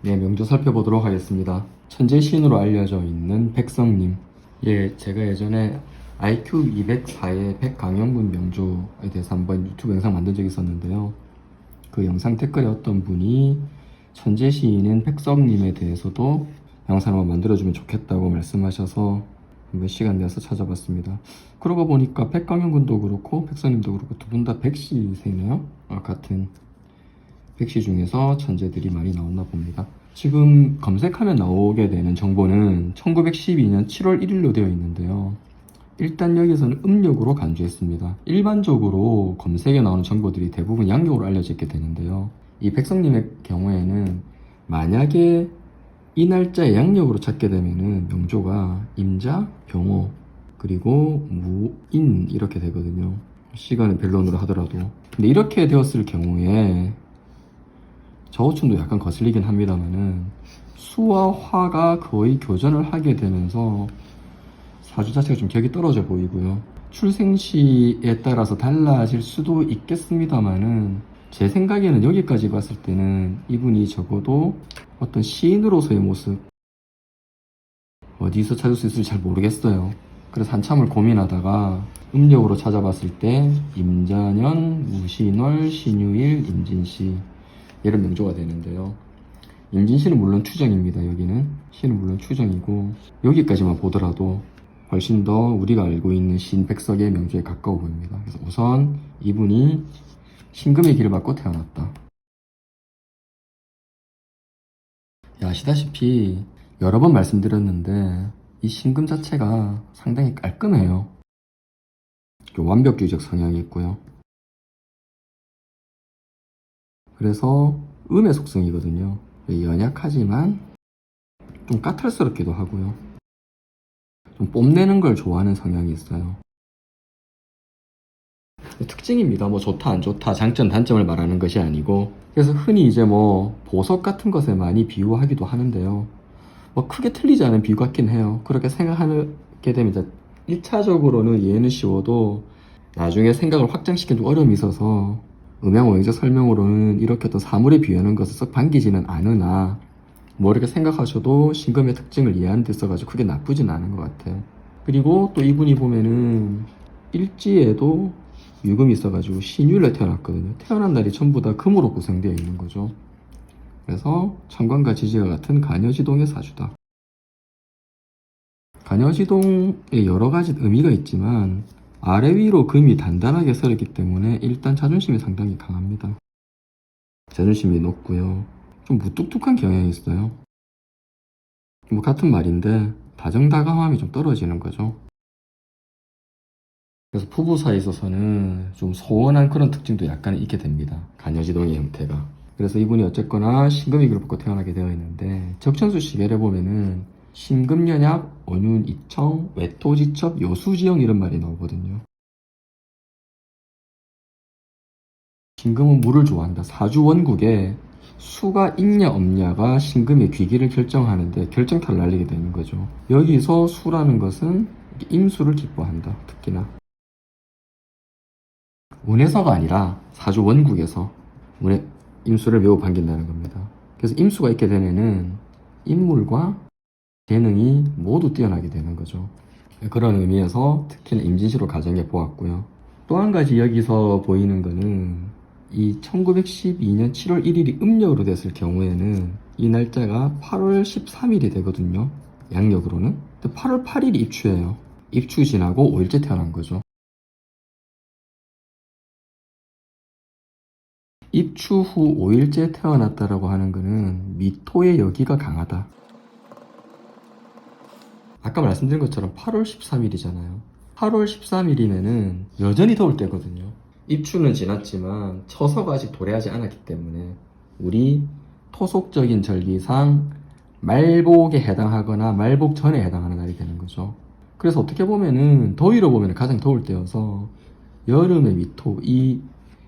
네, 명조 살펴보도록 하겠습니다. 천재 시인으로 알려져 있는 백성님. 예, 제가 예전에 IQ 204의 백강영군 명조에 대해서 한번 유튜브 영상 만든 적이 있었는데요. 그 영상 댓글에 어떤 분이 천재 시인인 백성님에 대해서도 영상을 한번 만들어주면 좋겠다고 말씀하셔서 한번 시간 내서 찾아봤습니다. 그러고 보니까 백강영군도 그렇고 백성님도 그렇고 두 분 다 백시세네요. 같은 백시 중에서 천재들이 많이 나왔나 봅니다. 지금 검색하면 나오게 되는 정보는 1912년 7월 1일로 되어 있는데요. 일단 여기서는 음력으로 간주했습니다. 일반적으로 검색에 나오는 정보들이 대부분 양력으로 알려져 있게 되는데요. 이 백성님의 경우에는 만약에 이 날짜에 양력으로 찾게 되면은 명조가 임자, 병호, 그리고 무인 이렇게 되거든요. 시간은 변론으로 하더라도. 근데 이렇게 되었을 경우에 저우충도 약간 거슬리긴 합니다만은 수와 화가 거의 교전을 하게 되면서 사주 자체가 좀 격이 떨어져 보이고요. 출생시에 따라서 달라질 수도 있겠습니다만은 제 생각에는 여기까지 봤을 때는 이분이 적어도 어떤 시인으로서의 모습 어디서 찾을 수 있을지 잘 모르겠어요. 그래서 한참을 고민하다가 음력으로 찾아봤을 때 임자년, 무신월, 신유일, 임진시 이런 명조가 되는데요. 임진시는 물론 추정입니다. 여기는 시는 물론 추정이고 여기까지만 보더라도 훨씬 더 우리가 알고 있는 신백석의 명조에 가까워 보입니다. 그래서 우선 이분이 신금의 길을 받고 태어났다. 아시다시피 여러 번 말씀드렸는데 이 신금 자체가 상당히 깔끔해요. 완벽주의적 성향이 있고요. 그래서 음의 속성이거든요. 연약하지만 좀 까탈스럽기도 하고요. 좀 뽐내는 걸 좋아하는 성향이 있어요. 특징입니다. 뭐 좋다 안 좋다 장점 단점을 말하는 것이 아니고, 그래서 흔히 이제 뭐 보석 같은 것에 많이 비유하기도 하는데요. 뭐 크게 틀리지 않은 비유 같긴 해요. 그렇게 생각하게 되면 이제 1차적으로는 이해는 쉬워도 나중에 생각을 확장시키는 좀 어려움이 있어서 음양오행적 설명으로는 이렇게 어떤 사물에 비유하는 것을 썩 반기지는 않으나 뭐 이렇게 생각하셔도 신금의 특징을 이해하는 데 있어가지고 크게 나쁘진 않은 것 같아요. 그리고 또 이분이 보면은 일지에도 유금이 있어가지고 신유일에 태어났거든요. 태어난 날이 전부 다 금으로 구성되어 있는 거죠. 그래서 천간과 지지가 같은 간여지동의 사주다. 간여지동에 여러 가지 의미가 있지만 아래 위로 금이 단단하게 서 있기 때문에 일단 자존심이 상당히 강합니다. 자존심이 높고요. 좀 무뚝뚝한 경향이 있어요. 뭐 같은 말인데 다정다감함이 좀 떨어지는 거죠. 그래서 부부 사이에 있어서는 좀 소원한 그런 특징도 약간 있게 됩니다. 간여지동의 형태가. 그래서 이분이 어쨌거나 신금의 길을 받고 태어나게 되어 있는데 적천수 시계를 보면은 신금연약, 원윤, 이청, 외토지첩, 여수지영 이런 말이 나오거든요. 신금은 물을 좋아한다. 사주원국에 수가 있냐 없냐가 신금의 귀기를 결정하는데 결정타를 날리게 되는 거죠. 여기서 수라는 것은 임수를 기뻐한다. 특히나 운에서가 아니라 사주원국에서 임수를 매우 반긴다는 겁니다. 그래서 임수가 있게 되면은 인물과 재능이 모두 뛰어나게 되는 거죠. 그런 의미에서 특히나 임진시로 가정해 보았고요. 또 한 가지 여기서 보이는 거는 이 1912년 7월 1일이 음력으로 됐을 경우에는 이 날짜가 8월 13일이 되거든요. 양력으로는. 근데 8월 8일이 입추예요. 입추 지나고 5일째 태어난 거죠. 입추 후 5일째 태어났다라고 하는 거는 미토의 여기가 강하다. 아까 말씀드린 것처럼 8월 13일이잖아요. 8월 13일이면은 여전히 더울 때거든요. 입추는 지났지만 처서가 아직 도래하지 않았기 때문에 우리 토속적인 절기상 말복에 해당하거나 말복 전에 해당하는 날이 되는 거죠. 그래서 어떻게 보면은 더위로 보면 가장 더울 때여서 여름의 미토, 이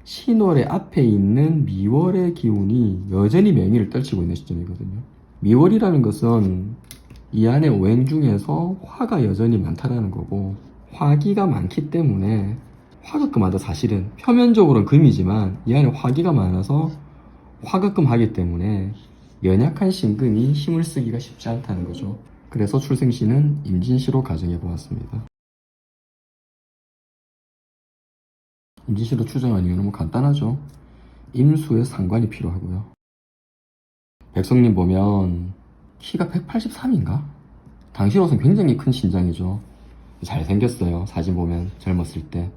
신월의 앞에 있는 미월의 기운이 여전히 맹위를 떨치고 있는 시점이거든요. 미월이라는 것은 이 안에 오행 중에서 화가 여전히 많다라는 거고, 화기가 많기 때문에 화급금하다. 사실은 표면적으로는 금이지만 이 안에 화기가 많아서 화급금하기 때문에 연약한 신금이 힘을 쓰기가 쉽지 않다는 거죠. 그래서 출생시는 임진시로 가정해 보았습니다. 임진시로 추정한 이유는 뭐 간단하죠. 임수의 상관이 필요하고요. 백성님 보면 키가 183인가? 당시로선 굉장히 큰 신장이죠. 잘생겼어요. 사진 보면 젊었을 때.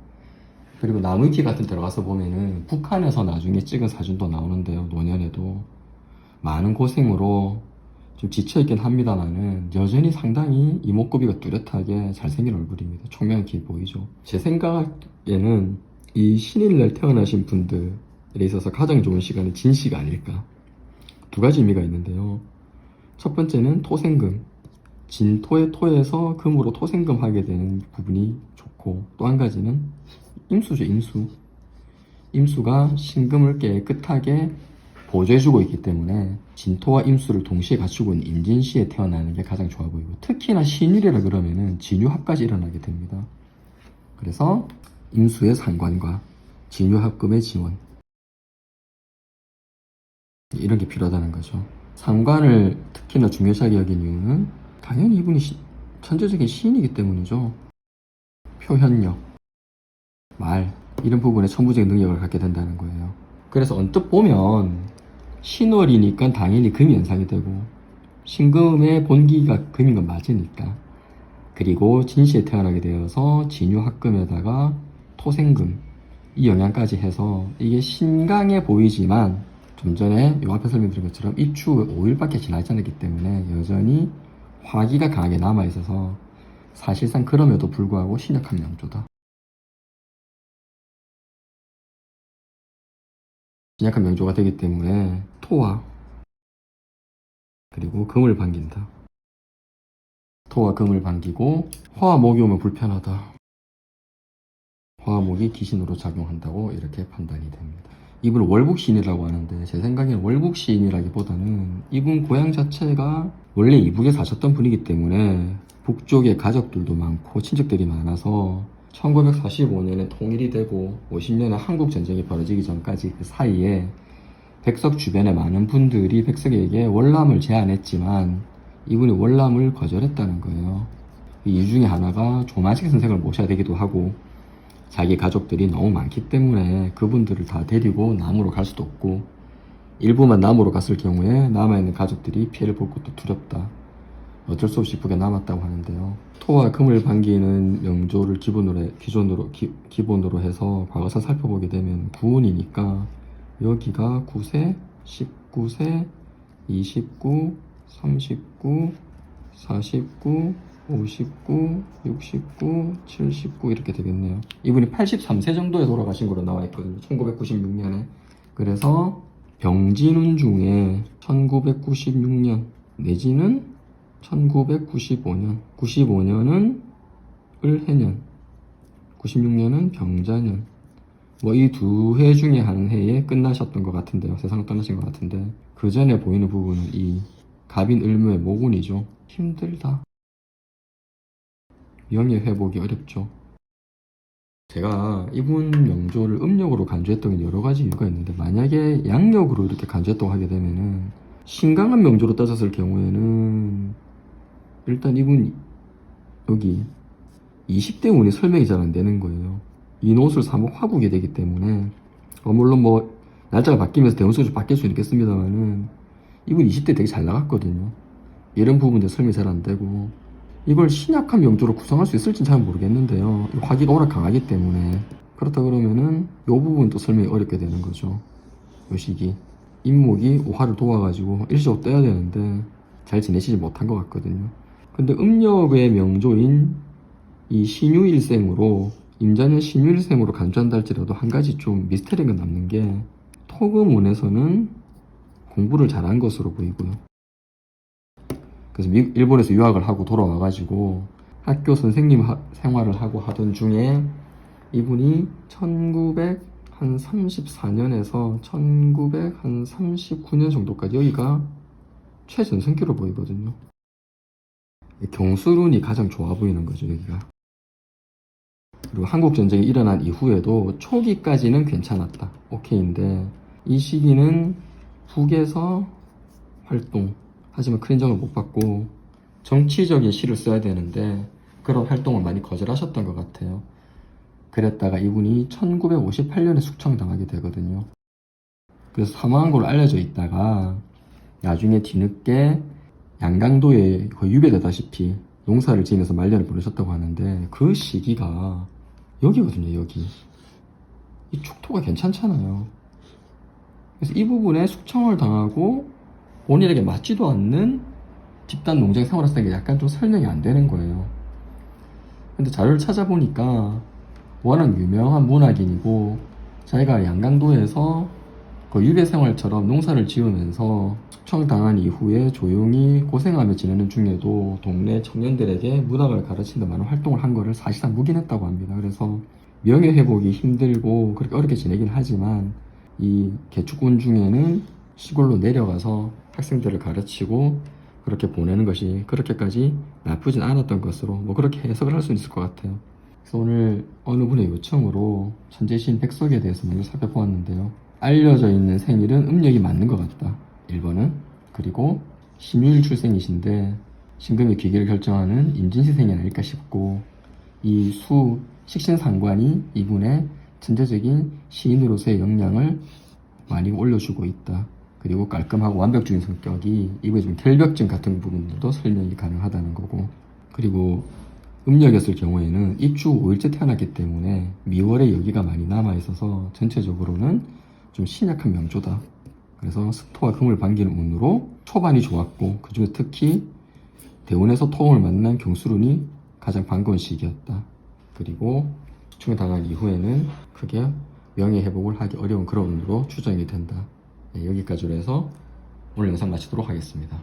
그리고 나무위키 같은 데 들어가서 보면은 북한에서 나중에 찍은 사진도 나오는데요. 노년에도 많은 고생으로 좀 지쳐있긴 합니다만은 여전히 상당히 이목구비가 뚜렷하게 잘생긴 얼굴입니다. 총명히 보이죠. 제 생각에는 이 신일날 태어나신 분들에 있어서 가장 좋은 시간은 진시가 아닐까. 두 가지 의미가 있는데요. 첫 번째는 토생금. 진토의 토에서 금으로 토생금 하게 되는 부분이 좋고, 또 한 가지는 임수죠, 임수. 임수가 신금을 깨끗하게 보조해주고 있기 때문에 진토와 임수를 동시에 갖추고 있는 임진시에 태어나는 게 가장 좋아 보이고, 특히나 신일이라 그러면은 진유합까지 일어나게 됩니다. 그래서 임수의 상관과 진유합금의 지원, 이런 게 필요하다는 거죠. 상관을 특히나 중요시하게 여긴 이유는 당연히 이분이 천재적인 시인이기 때문이죠. 표현력, 말, 이런 부분에 천부적인 능력을 갖게 된다는 거예요. 그래서 언뜻 보면 신월이니까 당연히 금이 연상이 되고, 신금의 본기가 금인 건 맞으니까. 그리고 진시에 태어나게 되어서 진유합금에다가 토생금, 이 영향까지 해서 이게 신강해 보이지만 좀 전에 요 앞에 설명드린 것처럼 입추 5일밖에 지나지 않았기 때문에 여전히 화기가 강하게 남아있어서 사실상 그럼에도 불구하고 신약한 명조다. 신약한 명조가 되기 때문에 토와 그리고 금을 반긴다. 토와 금을 반기고 화와 목이 오면 불편하다. 화와 목이 기신으로 작용한다고 이렇게 판단이 됩니다. 이분은 월북시인이라고 하는데 제 생각에는 월북시인이라기보다는 이분 고향 자체가 원래 이북에 사셨던 분이기 때문에 북쪽에 가족들도 많고 친척들이 많아서 1945년에 통일이 되고 50년에 한국전쟁이 벌어지기 전까지 그 사이에 백석 주변에 많은 분들이 백석에게 월남을 제안했지만 이분이 월남을 거절했다는 거예요. 이 중에 하나가 조만식 선생을 모셔야 되기도 하고, 자기 가족들이 너무 많기 때문에 그분들을 다 데리고 남으로 갈 수도 없고, 일부만 남으로 갔을 경우에 남아있는 가족들이 피해를 볼 것도 두렵다. 어쩔 수 없이 북에 남았다고 하는데요. 토와 금을 반기는 명조를 기본으로 해서 과거사 살펴보게 되면 구운이니까 여기가 9세, 19세, 29, 39, 49, 59, 69, 79 이렇게 되겠네요. 이분이 83세 정도에 돌아가신 걸로 나와 있거든요. 1996년에. 그래서 병진운 중에 1996년 내지는 1995년, 95년은 을해년, 96년은 병자년, 뭐 이 두 해 중에 한 해에 끝나셨던 것 같은데요. 세상을 떠나신 것 같은데, 그 전에 보이는 부분은 이 갑인 을묘의 모군이죠. 힘들다. 명예 회복이 어렵죠. 제가 이분 명조를 음력으로 간주했던 여러 가지 이유가 있는데, 만약에 양력으로 이렇게 간주했다고 하게 되면은 신강한 명조로 따졌을 경우에는 일단 이분 여기 20대 운이 설명이 잘 안 되는 거예요. 인옷을 사목 화국이 되기 때문에 물론 뭐 날짜가 바뀌면서 대운수가 좀 바뀔 수 있겠습니다만은 이분 20대 되게 잘 나갔거든요. 이런 부분들 설명이 잘 안 되고, 이걸 신약한 명조로 구성할 수 있을지는 잘 모르겠는데요. 화기가 워낙 강하기 때문에 그렇다 그러면은 이 부분도 설명이 어렵게 되는 거죠. 요 시기 임목이 오화를 도와가지고 일시적으로 떼야 되는데 잘 지내시지 못한 것 같거든요. 근데 음력의 명조인 이 신유일생으로 임자년 신유일생으로 간주한다 할지라도 한 가지 좀 미스터리가 남는 게, 토금운에서는 공부를 잘한 것으로 보이고요. 그래서 일본에서 유학을 하고 돌아와가지고 학교 선생님 생활을 하고 하던 중에 이분이 1934년에서 1939년 정도까지 여기가 최전성기로 보이거든요. 경술운이 가장 좋아 보이는 거죠, 여기가. 그리고 한국전쟁이 일어난 이후에도 초기까지는 괜찮았다. 오케이인데 이 시기는 북에서 활동. 하지만 큰 인정을 못 받고 정치적인 시를 써야 되는데 그런 활동을 많이 거절하셨던 것 같아요. 그랬다가 이분이 1958년에 숙청당하게 되거든요. 그래서 사망한 걸로 알려져 있다가 나중에 뒤늦게 양강도에 거의 유배되다시피 농사를 지으면서 말년을 보내셨다고 하는데 그 시기가 여기거든요, 여기. 이 축토가 괜찮잖아요. 그래서 이 부분에 숙청을 당하고 본인에게 맞지도 않는 집단 농장 생활을 했던 게 약간 좀 설명이 안 되는 거예요. 근데 자료를 찾아보니까 워낙 유명한 문학인이고 자기가 양강도에서 그 유배 생활처럼 농사를 지으면서 숙청당한 이후에 조용히 고생하며 지내는 중에도 동네 청년들에게 문학을 가르치는 많은 활동을 한 거를 사실상 묵인했다고 합니다. 그래서 명예 회복이 힘들고 그렇게 어렵게 지내긴 하지만 이 개축군 중에는 시골로 내려가서 학생들을 가르치고 그렇게 보내는 것이 그렇게까지 나쁘진 않았던 것으로 뭐 그렇게 해석을 할 수 있을 것 같아요. 그래서 오늘 어느 분의 요청으로 천재시인 백석에 대해서 먼저 살펴보았는데요. 알려져 있는 생일은 음력이 맞는 것 같다. 1번은. 그리고 신유일 출생이신데 신금의 귀기를 결정하는 임진시생이 아닐까 싶고 이 수 식신상관이 이분의 천재적인 시인으로서의 역량을 많이 올려주고 있다. 그리고 깔끔하고 완벽주의 성격이 이분의 좀 결벽증 같은 부분들도 설명이 가능하다는 거고 그리고 음력이었을 경우에는 입주 5일째 태어났기 때문에 미월에 여기가 많이 남아있어서 전체적으로는 좀 신약한 명조다. 그래서 스토와 금을 반기는 운으로 초반이 좋았고 그 중에 특히 대운에서 토음을 만난 경술운이 가장 반가운 시기였다. 그리고 수충을 당한 이후에는 크게 명예 회복을 하기 어려운 그런 운으로 추정이 된다. 네, 여기까지로 해서 오늘 영상 마치도록 하겠습니다.